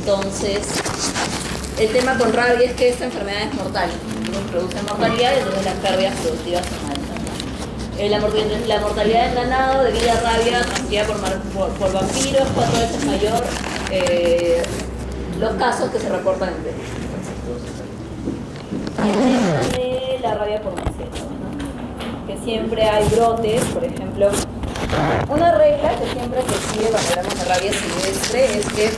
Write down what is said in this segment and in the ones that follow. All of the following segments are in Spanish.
Entonces, el tema con rabia es que esta enfermedad es mortal, produce mortalidad y entonces las pérdidas productivas son altas, ¿no? La mortalidad en ganado debido a rabia transmitida por vampiros 4 veces mayor los casos que se reportan en Perú. Y el tema de la rabia por murciélago, ¿no? Que siempre hay brotes, por ejemplo. Una regla que siempre se sigue cuando hablamos de rabia silvestre es que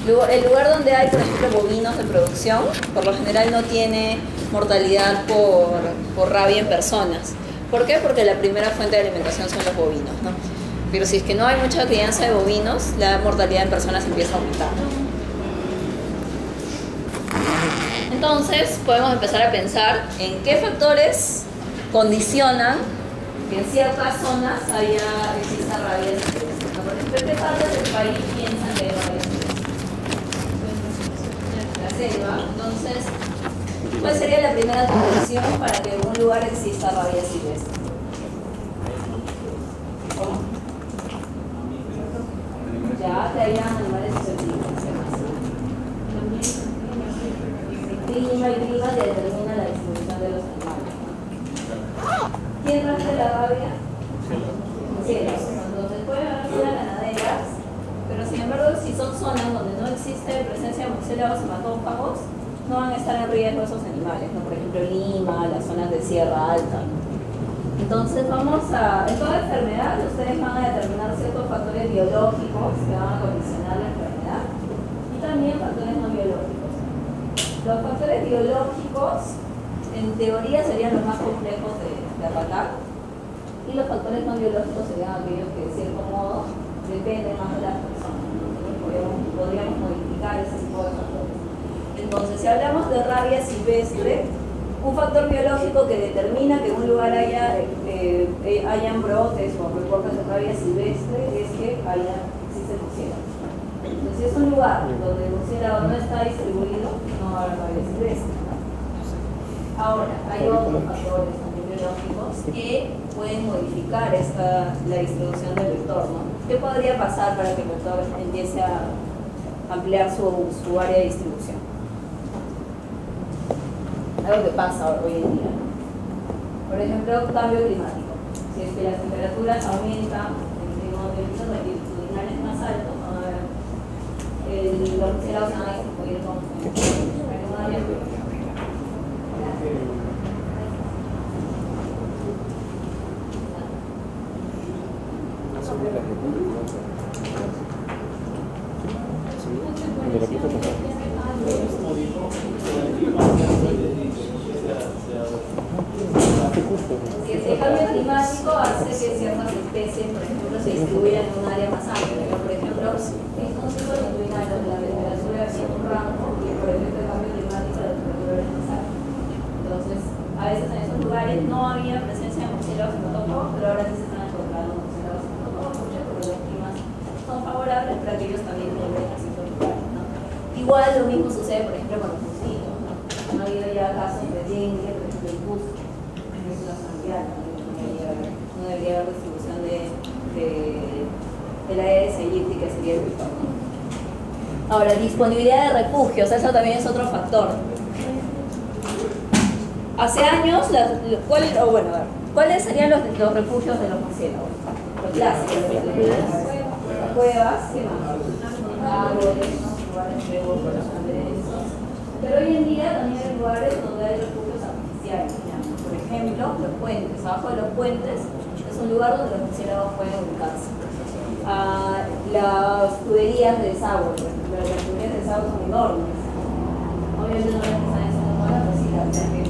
el lugar donde hay, por ejemplo, bovinos de producción, por lo general no tiene mortalidad por rabia en personas. ¿Por qué? Porque la primera fuente de alimentación son los bovinos, ¿no? Pero si es que no hay mucha crianza de bovinos, la mortalidad en personas empieza a aumentar. Entonces, podemos empezar a pensar en qué factores condicionan que en ciertas zonas exista rabia silvestre. Por ejemplo, ¿en qué partes del país piensan que hay rabia silvestre? La selva. Entonces, ¿cuál sería la primera condición para que en un lugar exista rabia silvestre? ¿Cómo? Ya que haya animales susceptibles. ¿Qué más? El clima determina la distribución de los animales. ¿Quién transmite la rabia? Murciélagos. Entonces pueden haber zonas ganaderas, pero sin embargo, si son zonas donde no existe presencia de murciélagos hematófagos, no van a estar en riesgo esos animales, ¿no? Por ejemplo, Lima, las zonas de Sierra Alta, ¿no? Entonces en toda enfermedad ustedes van a determinar ciertos factores biológicos que van a condicionar la enfermedad y también factores no biológicos. Los factores biológicos en teoría serían los más complejos de atacar y los factores no biológicos serían aquellos que de cierto modo dependen más de las personas. Nosotros podríamos modificar ese tipo de factores. Entonces, si hablamos de rabia silvestre, un factor biológico que determina que en un lugar hayan brotes o reportes de rabia silvestre es que existe murciélago. Entonces, si es un lugar donde el murciélago no está distribuido, no va a haber rabia silvestre, ¿no? Ahora, hay otros factores también biológicos que pueden modificar la distribución del vector, ¿no? ¿Qué podría pasar para que el vector empiece a ampliar su área de distribución? Algo que pasa hoy en día, ¿no? Por ejemplo, cambio climático. Si es que las temperaturas aumentan, el ritmo longitudinal es más alto, los murciélagos se van a distribuir con una área peor. El cambio climático hace que ciertas especies, por ejemplo, se distribuyan en un área más amplia. Por ejemplo, es un ciclo longitudinal donde la temperatura es un rango y por ejemplo el cambio climático la temperatura es más alta. Entonces, a veces en esos lugares no había presencia de murciélagos hematófagos, pero ahora sí se están encontrando murciélagos hematófagos porque los climas son favorables para que ellos también lleguen a ciertos lugares, ¿no? Igual lo mismo sucede, por ejemplo, con los mosquitos, ¿no? Ha habido ya casos de dengue, por ejemplo, el pus, que es una sanidad, no debería haber distribución de la Aedes aegypti, que sería el vector, ¿no? Ahora, disponibilidad de refugios, eso también es otro factor. Hace años, ¿cuáles serían los refugios de los murciélagos? Los clásicos, las cuevas, ¿qué más? Árboles, ¿no? Lugares de pero hoy en día también hay lugares donde hay refugios artificiales, ¿ya? Por ejemplo, los puentes. Abajo de los puentes es un lugar donde los murciélagos pueden ubicarse. Las tuberías de desagüe, por ejemplo, las tuberías de desagüe son enormes. Obviamente no las que están en esa zona, pero sí las que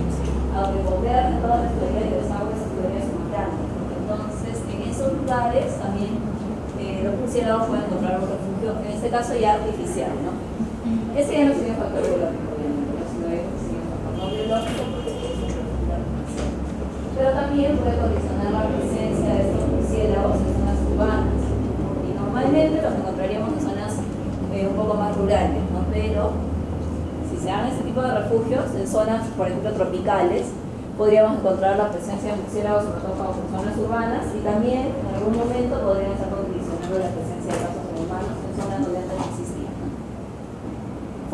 aunque bombear todas las tuberías de desagüe, esas tuberías son más grandes. Entonces, en esos lugares también los murciélagos pueden encontrar un refugio, en este caso ya artificial, ¿no? Ese ya no sería un factor biológico, obviamente, sino que sería un factor no biológico porque es un refugio artificial. Pero también puede condicionar la presencia de estos murciélagos en zonas urbanas. Y normalmente los encontraríamos en zonas un poco más rurales, ¿no? Pero si se dan este tipo de refugios en zonas, por ejemplo, tropicales, podríamos encontrar la presencia de murciélagos hematófagos en zonas urbanas y también en algún momento podrían estar condicionando la presencia de casos humanos en zonas donde antes no existían, ¿no?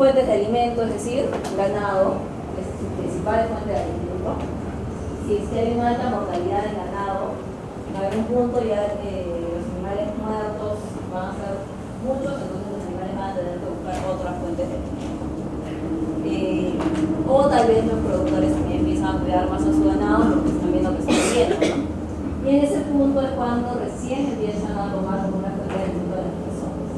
Fuentes de alimento, es decir, ganado, es su principal fuente de alimento. Si es que hay una alta mortalidad en ganado, en algún punto ya los animales muertos van a ser muchos, entonces los animales van a tener que buscar otras fuentes de alimento. O tal vez los productores también empiezan a cuidar más a su ganado porque están viendo que está muriendo, ¿no? Y en ese punto es cuando recién empiezan a tomar una fuente de alimento de las personas.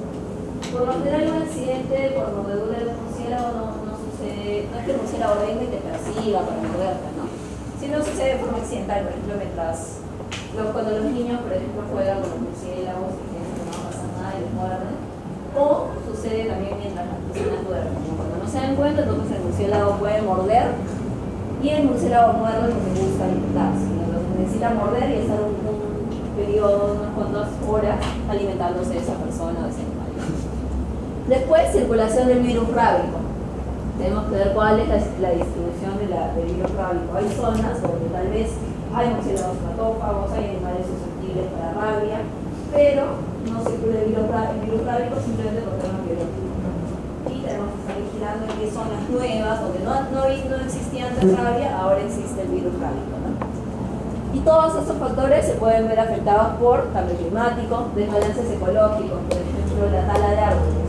Por lo general, un accidente por mordedura de murciélago no sucede, no es que el murciélago venga y te persiga para morderte, ¿no? Sino sucede de forma accidental, por ejemplo, cuando los niños, por ejemplo, juegan con los murciélagos y piensan que no va a pasar nada y les muerden. O sucede también mientras las personas duermen, ¿no? Cuando no se dan cuenta, entonces el murciélago puede morder y el murciélago muerde porque busca alimentarse. Entonces necesita morder y estar un periodo, unas cuantas horas alimentándose de esa persona o de ese animal. Después, circulación del virus rábico. Tenemos que ver cuál es la distribución del virus rábico. Hay zonas donde tal vez hay murciélagos patófagos, hay animales susceptibles para rabia, pero no circula el virus rábico simplemente por temas biológicos. Y tenemos que estar vigilando en qué zonas nuevas, donde no existía antes rabia, ahora existe el virus rábico, ¿no? Y todos estos factores se pueden ver afectados por cambio climático, desbalances ecológicos, por ejemplo, la tala de árboles.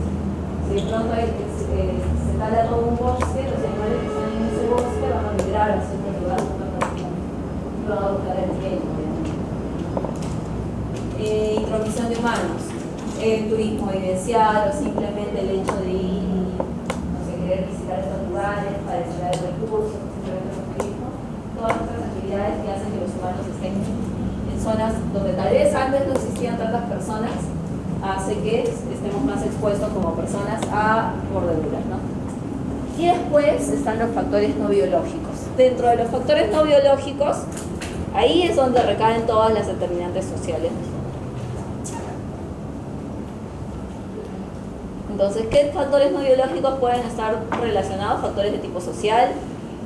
Si de pronto se tala todo un bosque, los animales que están en ese bosque van a migrar hacia otro lugar, y van a buscar el tiempo. Intromisión de humanos, el turismo vivencial o simplemente el hecho de ir y no sé, querer visitar estos lugares para extraer recursos, simplemente el turismo, todas estas actividades que hacen que los humanos estén en zonas donde tal vez antes no existían tantas personas, hace que estemos más expuestos como personas a mordeduras, ¿no? Y después están los factores no biológicos. Dentro de los factores no biológicos, ahí es donde recaen todas las determinantes sociales. Entonces, ¿qué factores no biológicos pueden estar relacionados? Factores de tipo social,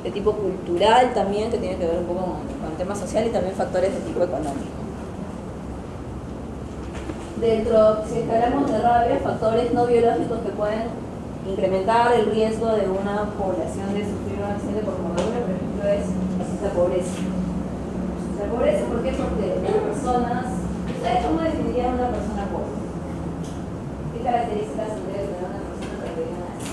de tipo cultural también, que tienen que ver un poco con el tema social, y también factores de tipo económico. Si hablamos de rabia, factores no biológicos que pueden incrementar el riesgo de una población de sufrir un accidente por mordedura, por ejemplo, es la pobreza. La pobreza, ¿por qué? Porque las personas... ¿Ustedes cómo definirían una persona pobre? ¿Qué características tendría que tener una persona para que digan así?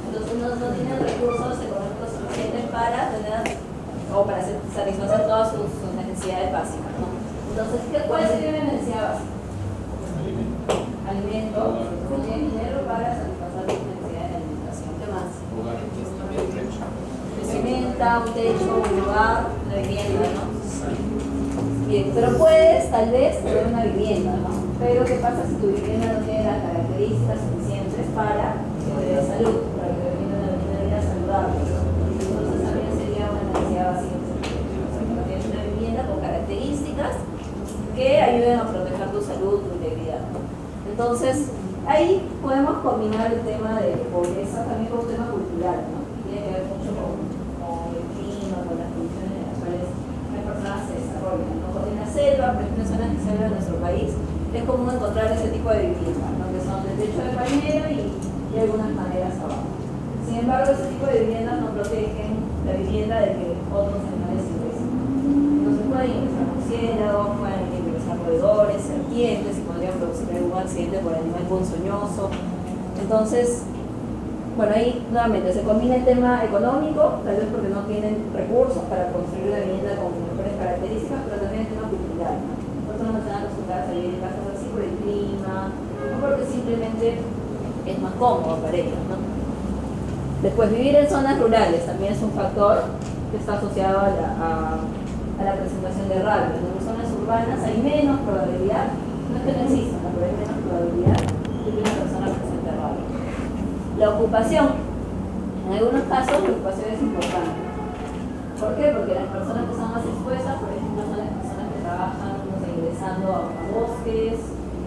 Entonces no tienen recursos económicos suficientes para tener o para satisfacer todas sus necesidades básicas, ¿no? Entonces, ¿cuál sería una necesidad básica? Alimento, no tiene dinero para satisfacer sus necesidades de alimentación. ¿Qué más? Vestimenta, un techo, un lugar, una vivienda, ¿no? Bien, pero puedes tal vez tener una vivienda, ¿no? Pero ¿qué pasa si tu vivienda no tiene las características suficientes para que te dé salud, para que te dé una vida saludable, ¿no? Entonces también sería una necesidad básica. O sea, que no tienes una vivienda con características que ayuden a proteger tu salud, tu integridad, ¿no? Entonces, ahí podemos combinar el tema de pobreza también con un tema cultural, ¿no? Tiene que ver mucho con el clima, con las condiciones en las cuales las personas se desarrollan, ¿no? En la selva, por ejemplo, en zonas de selva de nuestro país, es común encontrar ese tipo de viviendas, ¿no? Que son de techo de palmera y algunas maderas abajo. Sin embargo, ese tipo de viviendas no protegen la vivienda de que otros animales ingresen. Entonces pueden ingresar murciélagos, pueden ingresar roedores, serpientes, y podrían producir algún accidente por animal ponzoñoso. Entonces, bueno, ahí nuevamente se combina el tema económico, tal vez porque no tienen recursos para construir una vivienda con mejores características, pero también el tema cultural, ¿no? Personas no están acostumbradas a vivir en casas así por el clima, no porque simplemente es más cómodo para ellos, ¿no? Después, vivir en zonas rurales también es un factor que está asociado a la presentación de rabia. En las zonas urbanas hay menos probabilidad, no es que no existan, pero hay menos probabilidad de que una persona presente rabia. La ocupación, en algunos casos la ocupación es importante. ¿Por qué? Porque las personas que son más expuestas, por ejemplo, son las personas que trabajan, no sé, ingresando a bosques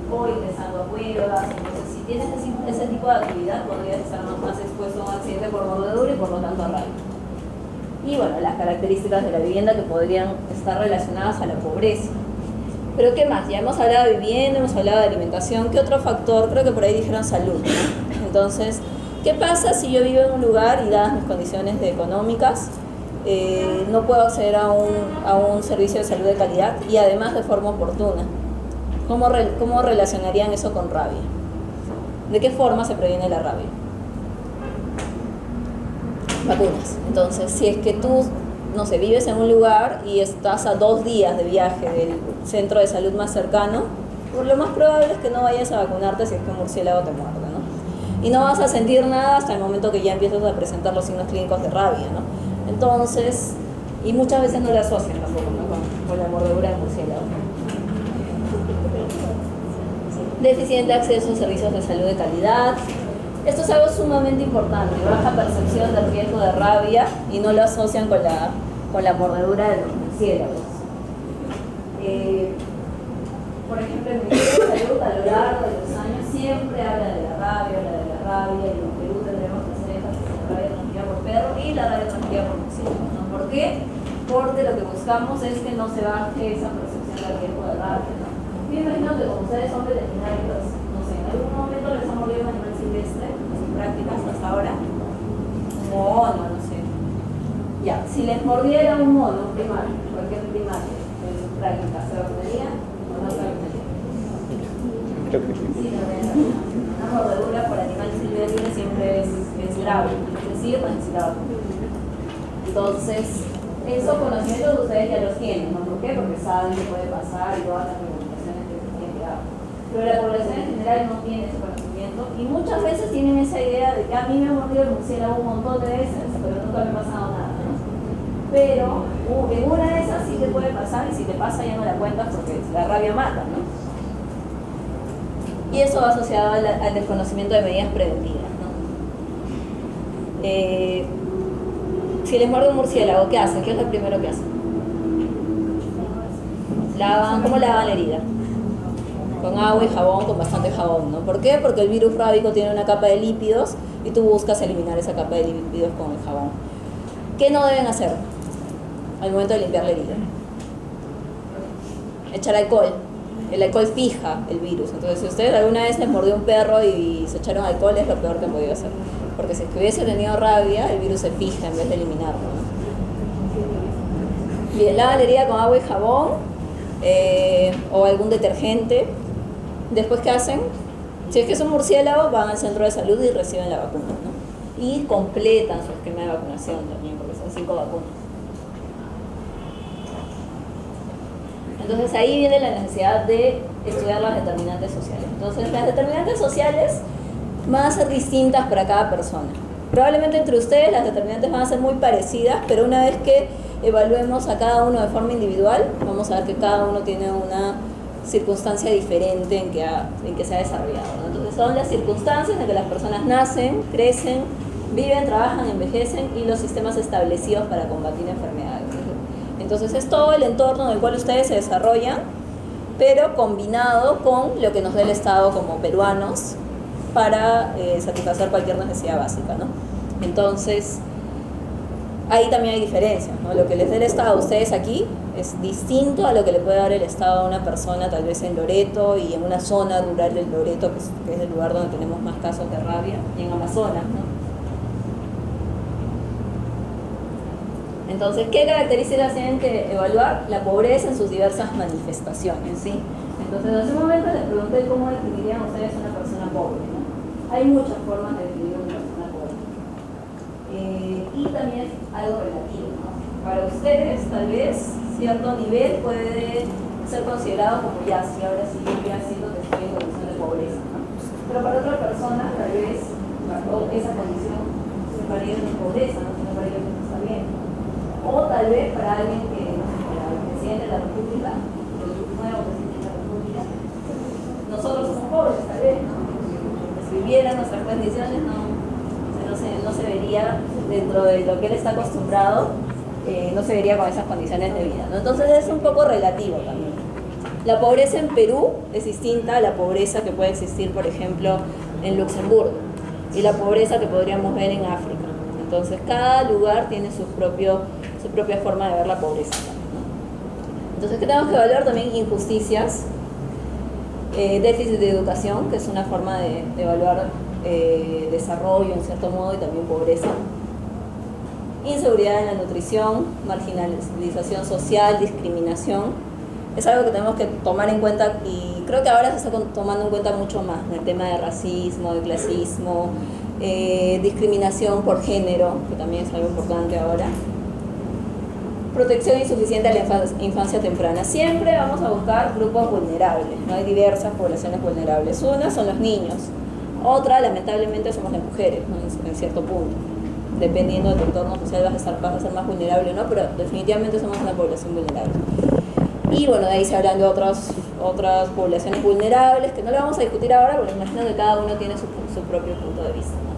o ingresando a cuevas. Entonces, si tienes ese tipo de actividad, podrías estar más expuesto a un accidente por mordedura y por lo tanto a rabia. Y bueno, las características de la vivienda que podrían estar relacionadas a la pobreza. Pero ¿qué más? Ya hemos hablado de vivienda, hemos hablado de alimentación. ¿Qué otro factor? Creo que por ahí dijeron salud, ¿no? Entonces, ¿qué pasa si yo vivo en un lugar y dadas mis condiciones económicas, no puedo acceder a un servicio de salud de calidad y además de forma oportuna? ¿Cómo relacionarían eso con rabia? ¿De qué forma se previene la rabia? Vacunas. Entonces, si es que tú, no sé, vives en un lugar y estás a 2 días de viaje del centro de salud más cercano, pues lo más probable es que no vayas a vacunarte si es que un murciélago te muerde, ¿no? Y no vas a sentir nada hasta el momento que ya empiezas a presentar los signos clínicos de rabia, ¿no? Entonces, y muchas veces no la asocian tampoco, ¿no? con la mordedura del murciélago. Deficiente acceso a servicios de salud de calidad. Esto es algo sumamente importante, baja percepción del riesgo de rabia y no lo asocian con la mordedura de los murciélagos. Por ejemplo, el Ministerio de Salud a lo largo de los años siempre habla de la rabia, y en Perú tendremos que hacer énfasis en la rabia transmitida por perro y la rabia transmitida por murciélagos, ¿no? ¿Por qué? Porque lo que buscamos es que no se baje esa percepción del riesgo de rabia, ¿no? Yo imagino que como ustedes son veterinarios, no sé, en algún momento les ha mordido un animal silvestre, en prácticas hasta ahora, un mono, no sé. Ya, si les mordiera un mono, un primario, cualquier primario, en sus prácticas, ¿se vacunaría o no se vacunaría? Sí, una mordedura por animal silvestre siempre es grave, es decir, necesita vacuna. Entonces, esos conocimientos ustedes ya los tienen, ¿no? ¿Por qué? Porque saben qué puede pasar y todas las recomendaciones que se tienen que dar. Pero la población en general no tiene ese conocimiento y muchas veces tienen esa idea de que a mí me ha mordido el murciélago un montón de veces, pero nunca me ha pasado nada, ¿no? Pero en una de esas sí te puede pasar y si te pasa ya no la cuentas porque la rabia mata, ¿no? Y eso va asociado al desconocimiento de medidas preventivas, ¿no? Si les muerde un murciélago, ¿qué hacen? ¿Qué es lo primero que hacen? ¿Cómo lavan la herida? Con agua y jabón, con bastante jabón, ¿no? ¿Por qué? Porque el virus rábico tiene una capa de lípidos y tú buscas eliminar esa capa de lípidos con el jabón. ¿Qué no deben hacer al momento de limpiar la herida? Echar alcohol. El alcohol fija el virus. Entonces, si ustedes alguna vez les mordió un perro y se echaron alcohol, es lo peor que han podido hacer. Porque si es que hubiese tenido rabia, el virus se fija en vez de eliminarlo, ¿no? Bien, lavan la herida con agua y jabón o algún detergente. Después, ¿qué hacen? Si es que es un murciélago, van al centro de salud y reciben la vacuna, ¿no? Y completan su esquema de vacunación también, porque son 5 vacunas. Entonces ahí viene la necesidad de estudiar las determinantes sociales. Entonces las determinantes sociales van a ser distintas para cada persona. Probablemente entre ustedes las determinantes van a ser muy parecidas, pero una vez que evaluemos a cada uno de forma individual, vamos a ver que cada uno tiene una circunstancia diferente en que se ha desarrollado, ¿no? Entonces son las circunstancias en que las personas nacen, crecen, viven, trabajan, envejecen y los sistemas establecidos para combatir enfermedades. Entonces es todo el entorno en el cual ustedes se desarrollan, pero combinado con lo que nos da el Estado como peruanos para satisfacer cualquier necesidad básica, ¿no? Entonces, ahí también hay diferencias, ¿no? Lo que les da el Estado a ustedes aquí es distinto a lo que le puede dar el Estado a una persona tal vez en Loreto y en una zona rural del Loreto, que es el lugar donde tenemos más casos de rabia, y en Amazonas, ¿no? Entonces, ¿qué características tienen que evaluar? La pobreza en sus diversas manifestaciones, ¿sí? Entonces, hace un momento les pregunté cómo definirían ustedes una persona pobre, ¿no? Hay muchas formas de definir una persona pobre. Y también es algo relativo, ¿no? Para ustedes, tal vez, cierto nivel puede ser considerado como ya, si ahora sí, ya siento que estoy en condición de pobreza, ¿no? Pero para otra persona, tal vez, esa condición se parece en pobreza, ¿no? Se parece que no está bien. O tal vez para alguien que, no sé, para el presidente de la República, el nuevo presidente de la República, nosotros somos pobres, tal vez, ¿no? Si viviera nuestras condiciones, no se vería dentro de lo que él está acostumbrado, no se vería con esas condiciones de vida, ¿no? Entonces es un poco relativo también. La pobreza en Perú es distinta a la pobreza que puede existir, por ejemplo, en Luxemburgo, y la pobreza que podríamos ver en África. Entonces cada lugar tiene su propia forma de ver la pobreza, ¿no? Entonces, ¿qué tenemos que evaluar? También injusticias, déficit de educación, que es una forma de evaluar desarrollo en cierto modo, y también pobreza, inseguridad en la nutrición, marginalización social, discriminación. Es algo que tenemos que tomar en cuenta, y creo que ahora se está tomando en cuenta mucho más, ¿no? El tema de racismo, de clasismo, discriminación por género, que también es algo importante ahora. Protección insuficiente a la infancia temprana. Siempre vamos a buscar grupos vulnerables, ¿no? Hay diversas poblaciones vulnerables. Una son los niños, otra lamentablemente somos las mujeres, ¿no? En cierto punto. Dependiendo de tu entorno social vas a ser más vulnerable, ¿no? Pero definitivamente somos una población vulnerable. Y bueno, de ahí se hablan de otras poblaciones vulnerables, que no lo vamos a discutir ahora, porque imagino que cada uno tiene su propio punto de vista, ¿no?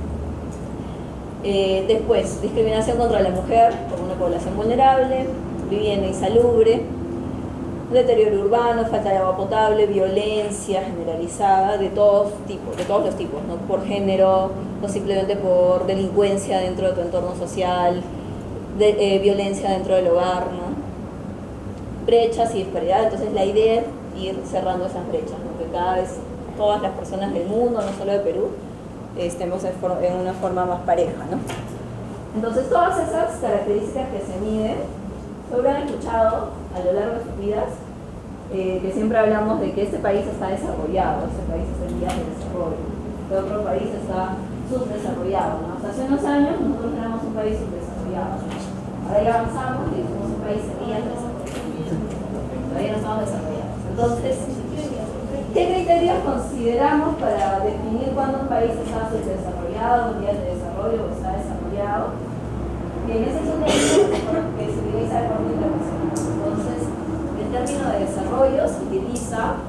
Después, discriminación contra la mujer como una población vulnerable, vivienda insalubre, deterioro urbano, falta de agua potable, violencia generalizada de todos los tipos, ¿no? Por género o simplemente por delincuencia dentro de tu entorno social, violencia dentro del hogar, ¿no? Brechas y disparidad. Entonces la idea es ir cerrando esas brechas, ¿no? Que cada vez todas las personas del mundo, no solo de Perú, estemos en una forma más pareja, ¿no? Entonces todas esas características que se miden, seguro han escuchado a lo largo de sus vidas que siempre hablamos de que este país está desarrollado, este país está en vías de desarrollo, que otro país está subdesarrollado, ¿no? Hasta hace unos años nosotros éramos un país subdesarrollado, ahora ya avanzamos y somos un país en vías de desarrollo, todavía no estamos desarrollados. Entonces, ¿qué criterios consideramos para definir cuándo un país está subdesarrollado, en vías de desarrollo o está desarrollado? Bien, ese es un término que se utiliza de forma internacional. Entonces, el término de desarrollo se utiliza,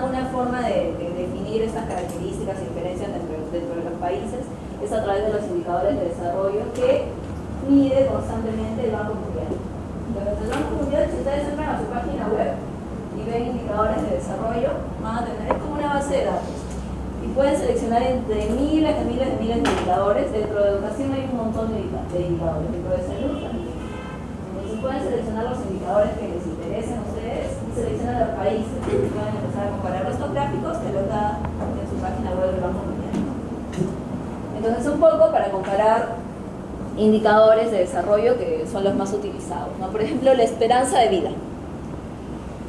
una forma de definir estas características y diferencias dentro de los países es a través de los indicadores de desarrollo que mide constantemente el Banco Mundial. Entonces, el Banco Mundial, si ustedes entran a su página web y ven indicadores de desarrollo, van a tener como una base de datos. Y pueden seleccionar entre miles de indicadores. Dentro de educación hay un montón de indicadores, dentro de salud también. Entonces pueden seleccionar los indicadores que les interesen a ustedes y seleccionan los países. Pueden empezar a comparar estos gráficos que los da en su página web del Banco Mundial. Entonces un poco para comparar indicadores de desarrollo que son los más utilizados, ¿no? Por ejemplo, la esperanza de vida.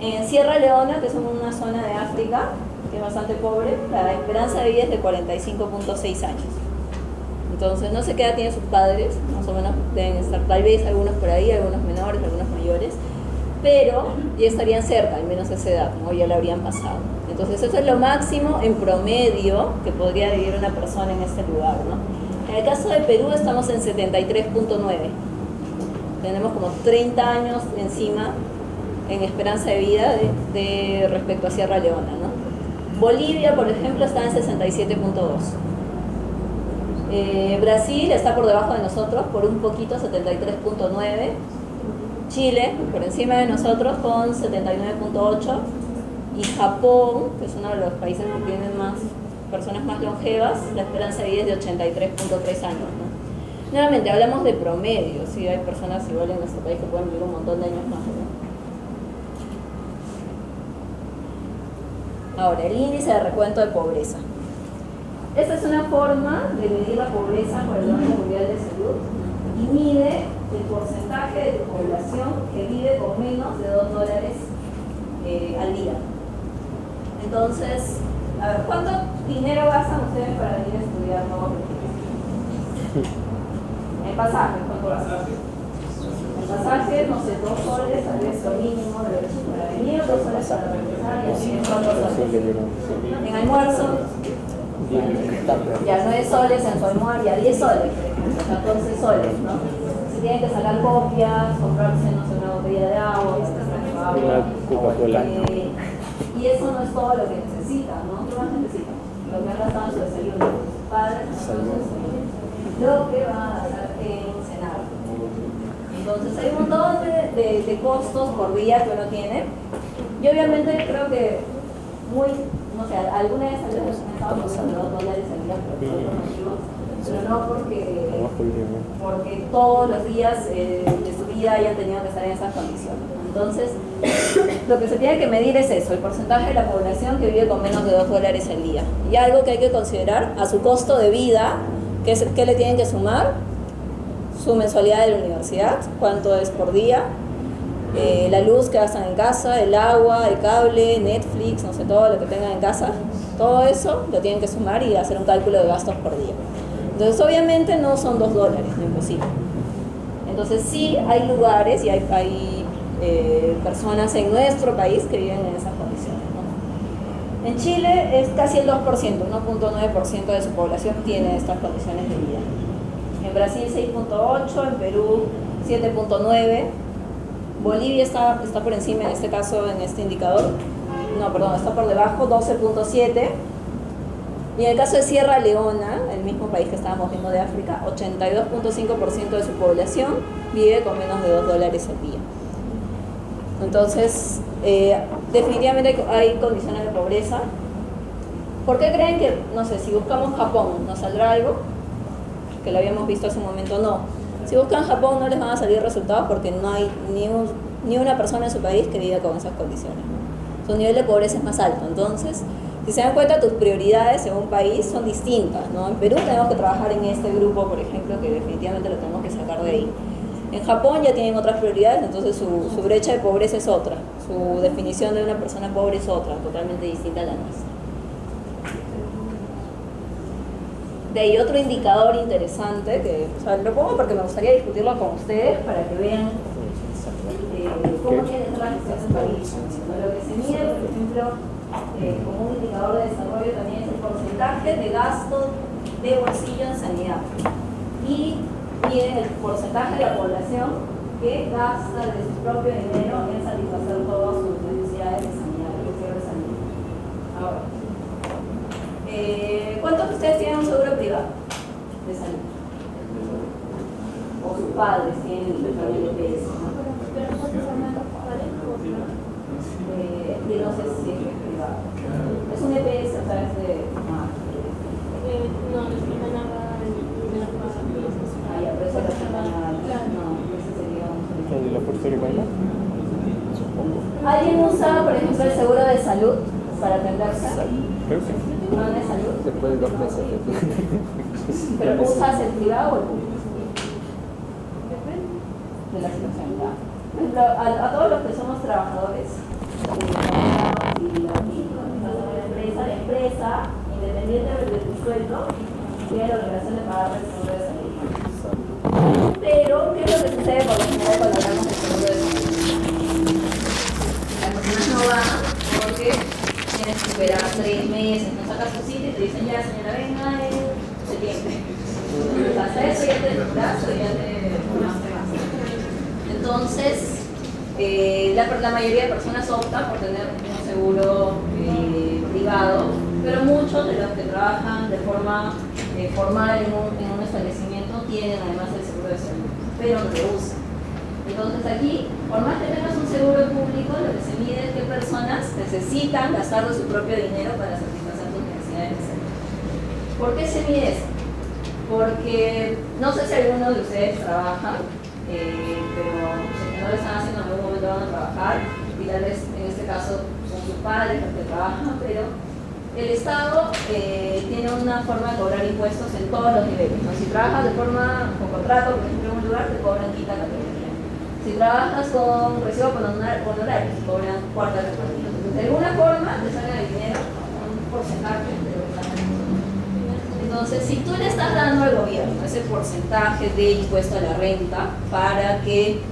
En Sierra Leona, que es una zona de África, que es bastante pobre, la esperanza de vida es de 45.6 años. Entonces, no sé qué edad tienen sus padres, más o menos deben estar, tal vez algunos por ahí, algunos menores, algunos mayores, pero ya estarían cerca, al menos esa edad, ¿no? Ya la habrían pasado. Entonces, eso es lo máximo en promedio que podría vivir una persona en este lugar, ¿no? En el caso de Perú estamos en 73.9. Tenemos como 30 años encima en esperanza de vida de respecto a Sierra Leona, ¿no? Bolivia, por ejemplo, está en 67.2. Brasil está por debajo de nosotros, por un poquito, 73.9. Chile, por encima de nosotros, con 79.8. Y Japón, que es uno de los países que tienen más personas más longevas, la esperanza de vida es de 83.3 años, ¿no? Nuevamente, hablamos de promedio, ¿sí? Hay personas igual en nuestro país que pueden vivir un montón de años más, ¿no? Ahora, el índice de recuento de pobreza. Esta es una forma de medir la pobreza por el Banco Mundial de Salud y mide el porcentaje de tu población que vive con menos de $2 al día. Entonces, a ver, ¿cuánto dinero gastan ustedes para venir a estudiar nuevos recursos? En pasajes, ¿cuánto gastan? En pasajes, no sé, $2, tal vez lo mínimo para venir, $2 para regresar, y así, $4. En almuerzo, ya 9 soles en su almuerzo, ya 10 soles, 14 soles, ¿no? Si tienen que sacar copias, comprarse, no sé, una botella de agua, una Coca-Cola. Y eso no es todo lo que necesitan, ¿no? ¿Qué más necesitan? Lo que han gastado en su desayuno, sus padres, lo que van a gastar en cenar. Entonces hay un montón de costos por día que uno tiene. Y obviamente creo que muy no sé, alguna vez al día estaba pagando $2 al día por otros motivos, pero no porque todos los días de su vida hayan tenido que estar en esas condiciones. Entonces, lo que se tiene que medir es eso, el porcentaje de la población que vive con menos de $2 al día. Y algo que hay que considerar, a su costo de vida, ¿qué le tienen que sumar? Su mensualidad de la universidad, cuánto es por día, la luz que gastan en casa, el agua, el cable, Netflix, no sé, todo lo que tengan en casa, todo eso lo tienen que sumar y hacer un cálculo de gastos por día. Entonces, obviamente no son $2, no es posible. Entonces, sí hay lugares y hay personas en nuestro país que viven en esas condiciones, ¿no? En Chile es casi el 2%, 1.9% de su población tiene estas condiciones de vida. En Brasil 6.8%, en Perú 7.9%, Bolivia está por encima en este caso, en este indicador, no, perdón, está por debajo, 12.7%, y en el caso de Sierra Leona, el mismo país que estábamos viendo de África, 82.5% de su población vive con menos de $2 al día. Entonces, definitivamente hay condiciones de pobreza. ¿Por qué creen que, no sé, si buscamos Japón, nos saldrá algo? Que lo habíamos visto hace un momento, no. Si buscan Japón no les van a salir resultados porque no hay ni una persona en su país que viva con esas condiciones. Su nivel de pobreza es más alto. Entonces, si se dan cuenta, tus prioridades en un país son distintas, ¿no? En Perú tenemos que trabajar en este grupo, por ejemplo, que definitivamente lo tenemos que sacar de ahí. En Japón ya tienen otras prioridades, entonces su brecha de pobreza es otra, su definición de una persona pobre es otra, totalmente distinta a la nuestra. De ahí otro indicador interesante, que lo pongo porque me gustaría discutirlo con ustedes para que vean cómo tiene que ser la gestión del país. Lo que se mide, por ejemplo, como un indicador de desarrollo también es el porcentaje de gasto de bolsillo en sanidad. Y miden el porcentaje de la población que gasta de su propio dinero en satisfacer todas sus necesidades de sanidad, de salud. Ahora, ¿cuántos de ustedes tienen un seguro privado de salud? O sus padres tienen el EPS, ¿no? Y no sé si es privado. ¿Es un EPS o sea, es de más? No, no es nada de la casa. Ah, ya, pero eso es no, ese sería un... ¿Y la fuerza que paga? ¿Alguien usa, por ejemplo, el seguro de salud para atenderse? Creo que sí. ¿No de salud? Después de 2 meses. ¿Pero usas el privado o el público? Depende. De la situación, ¿ya? Por ejemplo, a todos los que somos trabajadores, la empresa, independientemente de tu sueldo, tiene la obligación de pagar el seguro de salud. Pero, ¿qué es lo que sucede por lo general cuando hablamos del seguro de salud? Las personas no van porque tienes que esperar 3 meses, no sacas tu cita y te dicen ya, señora, venga en septiembre. Hasta eso ya te desplazo y ya te formaste más. Entonces, la mayoría de personas optan por tener un seguro privado, pero muchos de los que trabajan de forma formal en un establecimiento tienen además el seguro de salud, pero no lo usan. Entonces aquí, por más que tengas un seguro público, lo que se mide es qué personas necesitan gastar de su propio dinero para satisfacer sus necesidades de salud. ¿Por qué se mide eso? Porque no sé si algunos de ustedes trabajan, pero si no lo están haciendo en algún momento van a trabajar y tal vez en este caso son sus padres los que trabajan, pero el Estado tiene una forma de cobrar impuestos en todos los niveles, ¿no? Si trabajas de forma con contrato, por ejemplo en un lugar, te cobran quinta categoría. Si trabajas con recibo honorario, te cobran cuarta categoría. Entonces, de alguna forma te sale el dinero un porcentaje de lo que estás haciendo. Entonces, si tú le estás dando al gobierno ese porcentaje de impuesto a la renta para que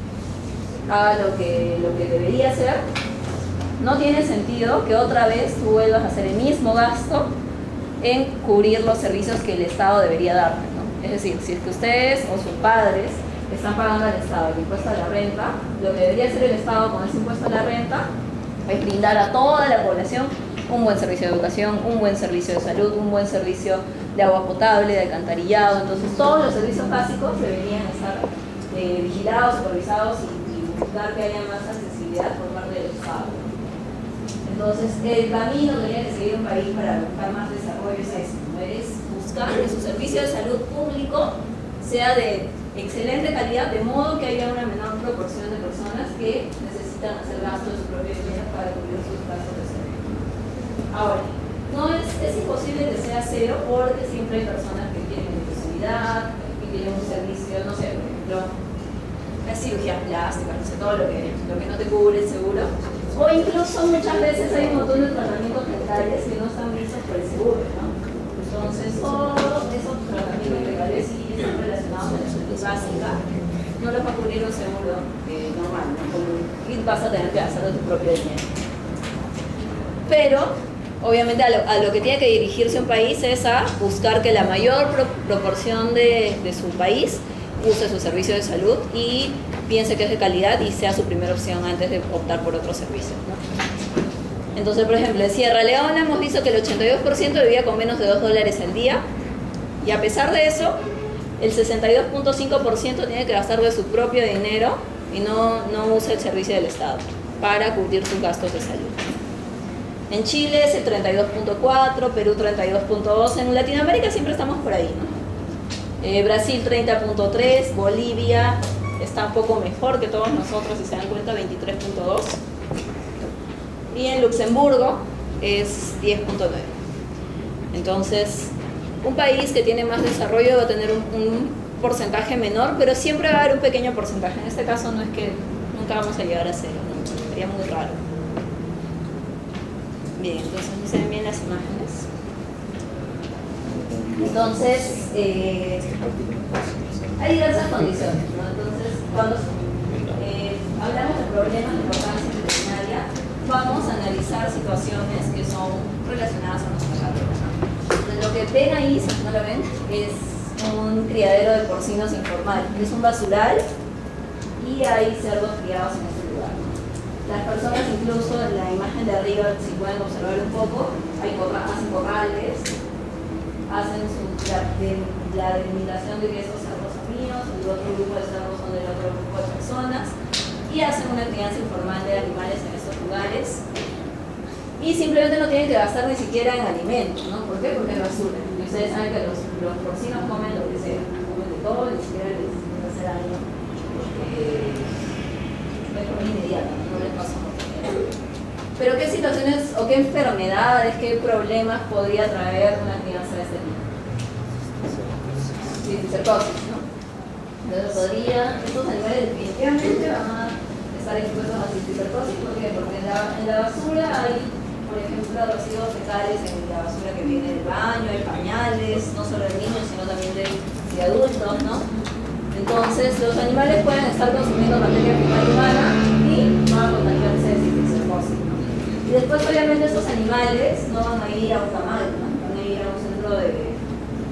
haga lo que debería hacer, no tiene sentido que otra vez tú vuelvas a hacer el mismo gasto en cubrir los servicios que el Estado debería darte, ¿no? Es decir, si es que ustedes o sus padres están pagando al Estado el impuesto a la renta, lo que debería hacer el Estado con ese impuesto a la renta es brindar a toda la población un buen servicio de educación, un buen servicio de salud, un buen servicio de agua potable, de alcantarillado. Entonces todos los servicios básicos deberían estar vigilados, supervisados y buscar que haya más accesibilidad por parte del Estado. Entonces, el camino que tiene que seguir un país para buscar más desarrollo es eso, ¿no? Es buscar que su servicio de salud público sea de excelente calidad, de modo que haya una menor proporción de personas que necesitan hacer gasto de su propio dinero para cubrir sus gastos de salud. Ahora, es imposible que sea cero porque siempre hay personas que tienen necesidad, que tienen un servicio, no sé, por ejemplo, las cirugías plásticas, no sé, todo lo que no te cubre el seguro. O incluso muchas veces hay un montón de tratamientos dentales que no están vistos por el seguro, ¿no? Entonces, todos esos tratamientos legales sí están relacionados con la salud básica, no los va a cubrir un seguro normal, ¿no? Y vas a tener que hacerlo de tu propio dinero. Pero, obviamente, a lo que tiene que dirigirse un país es a buscar que la mayor proporción de su país use su servicio de salud y piense que es de calidad y sea su primera opción antes de optar por otros servicios, ¿no? Entonces, por ejemplo, en Sierra Leona hemos visto que el 82% vivía con menos de $2 al día y a pesar de eso, el 62.5% tiene que gastar de su propio dinero y no usa el servicio del Estado para cubrir sus gastos de salud. En Chile es el 32.4%, Perú 32.2%, en Latinoamérica siempre estamos por ahí, ¿no? Brasil 30.3%, Bolivia está un poco mejor que todos nosotros, si se dan cuenta, 23.2%. Y en Luxemburgo es 10.9%. Entonces, un país que tiene más desarrollo va a tener un porcentaje menor, pero siempre va a haber un pequeño porcentaje. En este caso no es que nunca vamos a llegar a cero, ¿no? Sería muy raro. Bien, entonces no se ven bien las imágenes. Entonces, hay diversas condiciones, ¿no? Entonces, cuando hablamos de problemas de importancia veterinaria, vamos a analizar situaciones que son relacionadas a nuestra carrera, ¿no? Entonces, lo que ven ahí, si no lo ven, es un criadero de porcinos informal. Es un basural y hay cerdos criados en ese lugar, ¿no? Las personas, incluso en la imagen de arriba, si pueden observar un poco, hacen corrales, hacen la delimitación de que esos cerdos son míos, el otro grupo de cerdos son del otro grupo de personas, y hacen una crianza informal de animales en estos lugares. Y simplemente no tienen que gastar ni siquiera en alimentos, ¿no? ¿Por qué? Porque es basura. Y ustedes saben que los porcinos comen lo que sea, comen de todo, ni siquiera les hace daño. Es forma inmediata, no les pasa nada. Pero ¿qué situaciones o qué enfermedades, qué problemas podría traer una crianza de este tipo? Cisticercosis, ¿no? Entonces estos animales definitivamente van a estar expuestos a cisticercosis. ¿Por qué? Porque en la basura hay, por ejemplo, residuos fecales en la basura que viene del baño, hay pañales, no solo de niños, sino también de adultos, ¿no? Entonces, los animales pueden estar consumiendo materia fecal humana y van a contagiarse de cisticercosis, ¿no? Y después, obviamente, estos animales no van a ir a un camal, ¿no? Van a ir a un centro de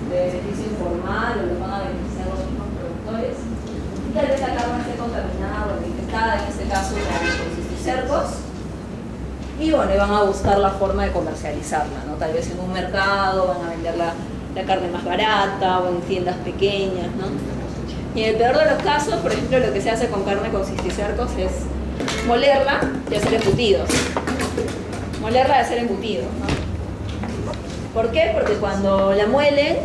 beneficio informal o les van a beneficiar los mismos productores. Y tal vez la carne esté contaminada o infectada, en este caso con cisticercos. Y bueno, van a buscar la forma de comercializarla, ¿no? Tal vez en un mercado van a vender la carne más barata o en tiendas pequeñas, ¿no? Y en el peor de los casos, por ejemplo, lo que se hace con carne con cisticercos es molerla y hacer embutidos. Molerla y hacer embutidos, ¿no? ¿Por qué? Porque cuando la muelen,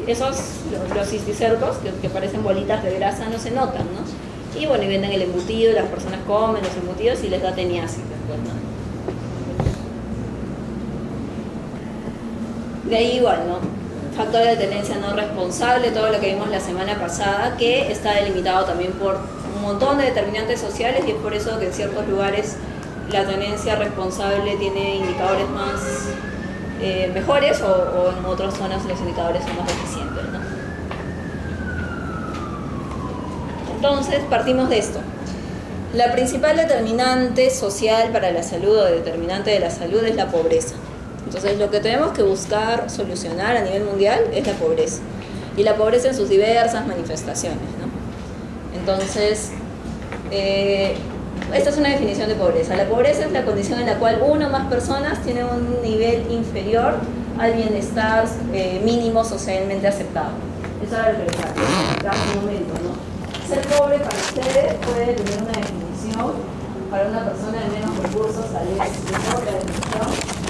los cisticercos, que parecen bolitas de grasa, no se notan, ¿no? Y bueno, y venden el embutido, las personas comen los embutidos y les da teniasis después, ¿no? De ahí igual, ¿no? Factor de tenencia no responsable, todo lo que vimos la semana pasada, que está delimitado también por un montón de determinantes sociales y es por eso que en ciertos lugares la tenencia responsable tiene indicadores más mejores o en otras zonas los indicadores son más deficientes, ¿no? Entonces, partimos de esto. La principal determinante social para la salud o determinante de la salud es la pobreza. Entonces, lo que tenemos que buscar solucionar a nivel mundial es la pobreza. Y la pobreza en sus diversas manifestaciones, ¿no? Entonces, esta es una definición de pobreza. La pobreza es la condición en la cual una o más personas tienen un nivel inferior al bienestar mínimo socialmente aceptado. Eso era lo que les hace un momento, ¿no? Ser pobre para ustedes puede tener una definición para una persona de menos recursos, tal vez no la decisión.